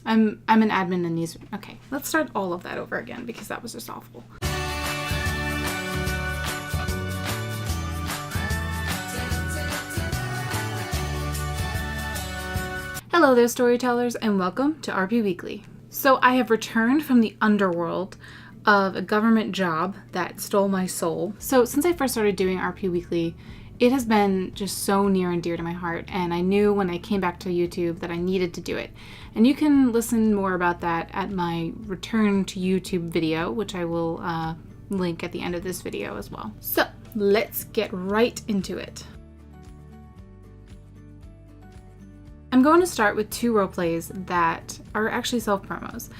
I'm an admin in these. Okay, let's start all of that over again because that was just awful. Hello there, Storytellers, and welcome to RP Weekly. So I have returned from the underworld of a government job that stole my soul. So since I first started doing RP Weekly, it has been just so near and dear to my heart, and I knew when I came back to YouTube that I needed to do it. And you can listen more about that at my return to YouTube video, which I will link at the end of this video as well. So let's get right into it. I'm going to start with 2 roleplays that are actually self-promos,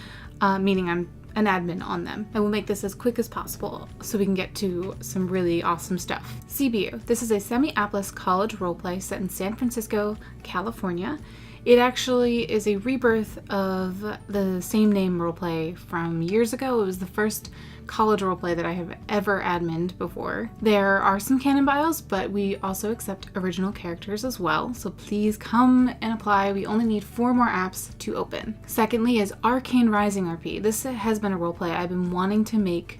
meaning I'm an admin on them. I will make this as quick as possible so we can get to some really awesome stuff. CBU. This is a semi-apless college roleplay set in San Francisco, California. It actually is a rebirth of the same name roleplay from years ago. It was the first college roleplay that I have ever adminned before. There are some canon bios, but we also accept original characters as well, so please come and apply. We only need 4 more apps to open. Secondly is Arcane Rising RP. This has been a roleplay I've been wanting to make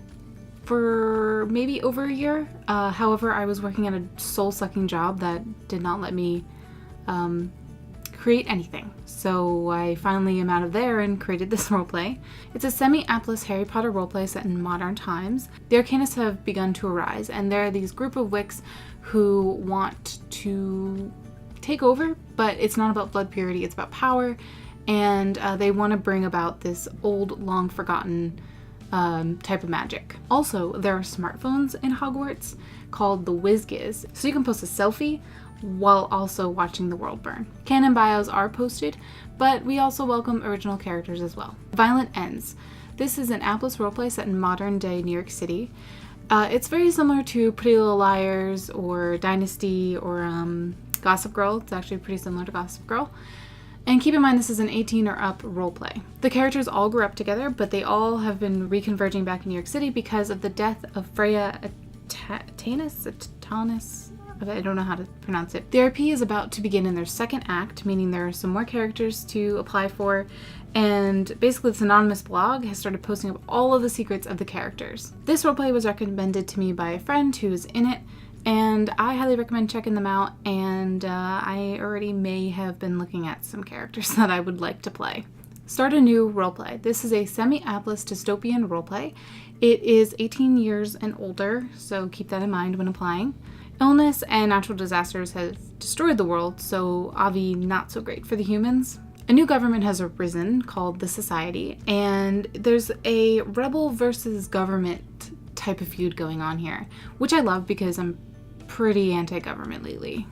for maybe over a year. However, I was working at a soul-sucking job that did not let me create anything. So I finally am out of there and created this roleplay. It's a semi-apless Harry Potter roleplay set in modern times. The Arcanists have begun to arise, and there are these group of Wicks who want to take over, but it's not about blood purity, it's about power, and they want to bring about this old, long-forgotten type of magic. Also, there are smartphones in Hogwarts called the WizGiz, so you can post a selfie while also watching the world burn. Canon bios are posted, but we also welcome original characters as well. Violent Ends. This is an apless roleplay set in modern day New York City. It's very similar to Pretty Little Liars or Dynasty or Gossip Girl. It's actually pretty similar to Gossip Girl. And keep in mind this is an 18 or up roleplay. The characters all grew up together, but they all have been reconverging back in New York City because of the death of Freya Atanis. I don't know how to pronounce it. The RP is about to begin in their second act, meaning there are some more characters to apply for, and basically this anonymous blog has started posting up all of the secrets of the characters. This roleplay was recommended to me by a friend who's in it, and I highly recommend checking them out, and I already may have been looking at some characters that I would like to play. Start a new roleplay. This is a semi-apless dystopian roleplay. It is 18 years and older, so keep that in mind when applying. Illness and natural disasters have destroyed the world, so obvi not so great for the humans. A new government has arisen called the Society, and there's a rebel versus government type of feud going on here, which I love because I'm pretty anti-government lately.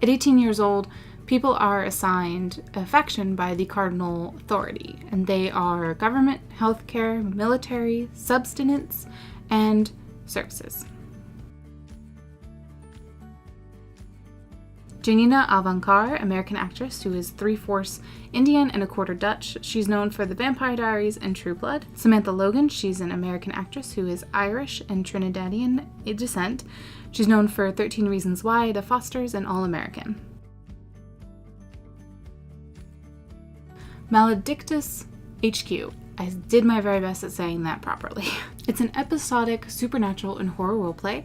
At 18 years old, people are assigned a faction by the cardinal authority, and they are government, healthcare, military, subsistence, and services. Janina Alvankar, American actress who is 3/4 Indian and 1/4 Dutch. She's known for The Vampire Diaries and True Blood. Samantha Logan, she's an American actress who is Irish and Trinidadian descent. She's known for 13 Reasons Why, The Fosters, and All American. Maledictus HQ. I did my very best at saying that properly. It's an episodic supernatural and horror roleplay,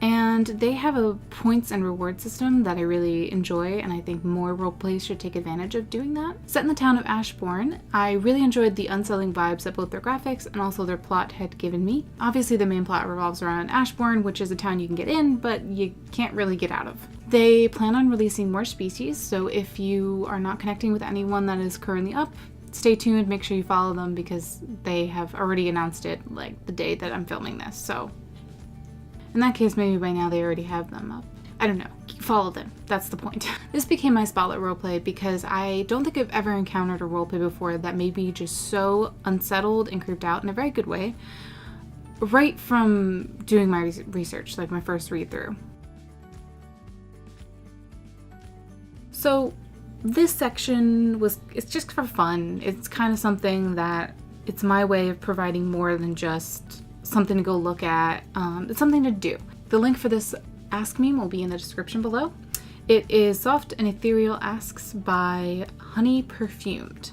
and they have a points and reward system that I really enjoy, and I think more roleplays should take advantage of doing that. Set in the town of Ashbourne, I really enjoyed the unsettling vibes that both their graphics and also their plot had given me. Obviously the main plot revolves around Ashbourne, which is a town you can get in, but you can't really get out of. They plan on releasing more species, so if you are not connecting with anyone that is currently up, stay tuned, make sure you follow them because they have already announced it like the day that I'm filming this, so in that case maybe by now they already have them up. I don't know. Follow them. That's the point. This became my spotlight roleplay because I don't think I've ever encountered a roleplay before that made me just so unsettled and creeped out in a very good way right from doing my research, like my first read through. So this section it's just for fun. It's kind of something that it's my way of providing more than just something to go look at. It's something to do. The link for this ask meme will be in the description below. It is Soft and Ethereal Asks by Honey Perfumed.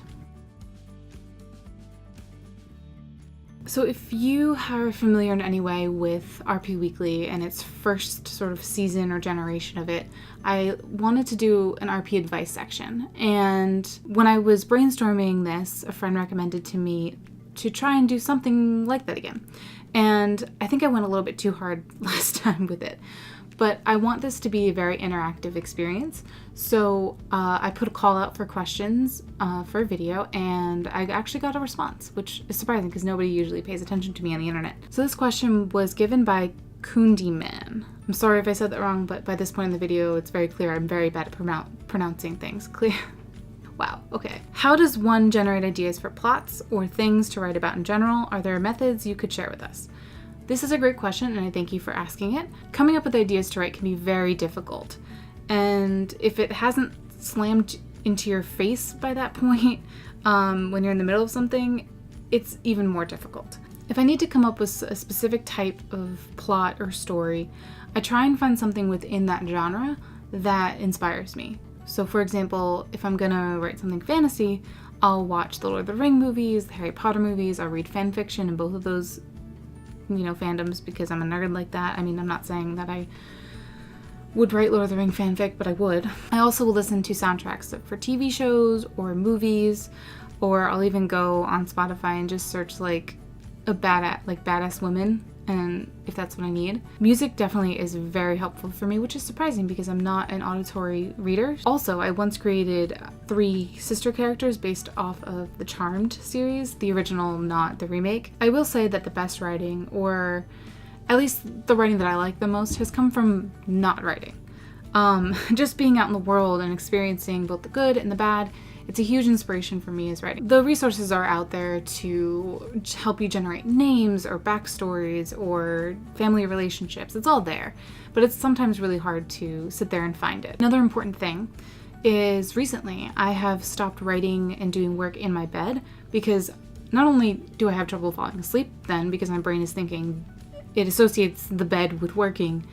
So if you are familiar in any way with RP Weekly and its first sort of season or generation of it, I wanted to do an RP advice section. And when I was brainstorming this, a friend recommended to me to try and do something like that again. And I think I went a little bit too hard last time with it. But I want this to be a very interactive experience. So I put a call out for questions for a video, and I actually got a response, which is surprising because nobody usually pays attention to me on the internet. So this question was given by Goodie Bag. I'm sorry if I said that wrong, but by this point in the video, it's very clear I'm very bad at pronouncing things. Clear? Wow, okay. How does one generate ideas for plots or things to write about in general? Are there methods you could share with us? This is a great question, and I thank you for asking it. Coming up with ideas to write can be very difficult, and if it hasn't slammed into your face by that point, when you're in the middle of something, it's even more difficult. If I need to come up with a specific type of plot or story, I try and find something within that genre that inspires me. So for example, if I'm gonna write something fantasy, I'll watch the Lord of the Rings movies, the Harry Potter movies, I'll read fan fiction in both of those fandoms because I'm a nerd like that. I mean, I'm not saying that I would write Lord of the Rings fanfic, but I would. I also will listen to soundtracks for TV shows or movies, or I'll even go on Spotify and just search like badass women, and if that's what I need. Music definitely is very helpful for me, which is surprising because I'm not an auditory reader. Also, I once created 3 sister characters based off of the Charmed series, the original, not the remake. I will say that the best writing, or at least the writing that I like the most, has come from not writing. Just being out in the world and experiencing both the good and the bad, it's a huge inspiration for me as writing. The resources are out there to help you generate names or backstories or family relationships. It's all there, but it's sometimes really hard to sit there and find it. Another important thing is recently I have stopped writing and doing work in my bed because not only do I have trouble falling asleep then because my brain is thinking it associates the bed with working,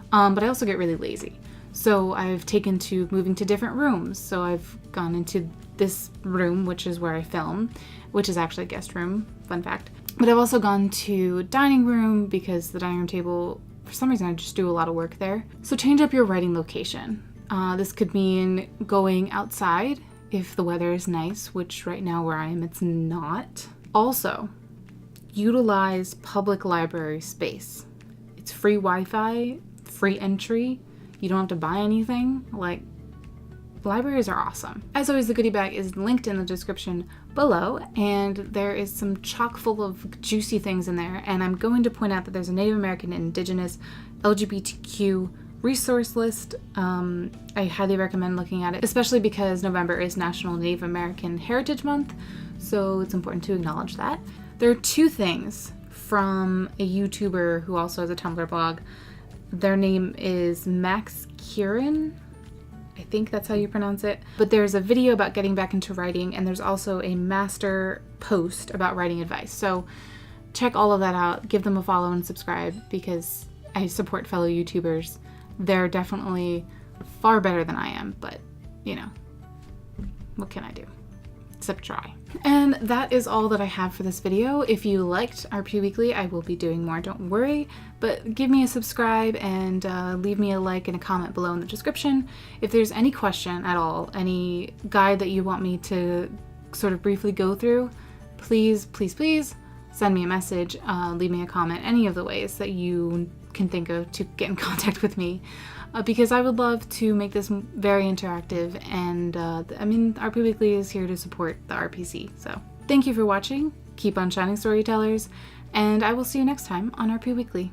but I also get really lazy. So I've taken to moving to different rooms. So I've gone into this room, which is where I film, which is actually a guest room, fun fact. But I've also gone to dining room because the dining room table, for some reason, I just do a lot of work there. So change up your writing location. This could mean going outside if the weather is nice, which right now where I am, it's not. Also, utilize public library space. It's free Wi-Fi, free entry. You don't have to buy anything. Like, libraries are awesome. As always, the goodie bag is linked in the description below, and there is some chock full of juicy things in there. And I'm going to point out that there's a Native American and Indigenous LGBTQ resource list. I highly recommend looking at it, especially because November is National Native American Heritage Month, so it's important to acknowledge that. There are 2 things from a YouTuber who also has a Tumblr blog. Their name is Max Kieran. I think that's how you pronounce it. But there's a video about getting back into writing, and there's also a master post about writing advice. So check all of that out. Give them a follow and subscribe because I support fellow YouTubers. They're definitely far better than I am, but what can I do? Except try. And that is all that I have for this video. If you liked RP Weekly, I will be doing more, don't worry, but give me a subscribe and leave me a like and a comment below in the description. If there's any question at all, any guide that you want me to sort of briefly go through, please send me a message, leave me a comment, any of the ways that you can think of to get in contact with me. Because I would love to make this very interactive, and RP Weekly is here to support the RPC. So thank you for watching, keep on shining, Storytellers, and I will see you next time on RP Weekly.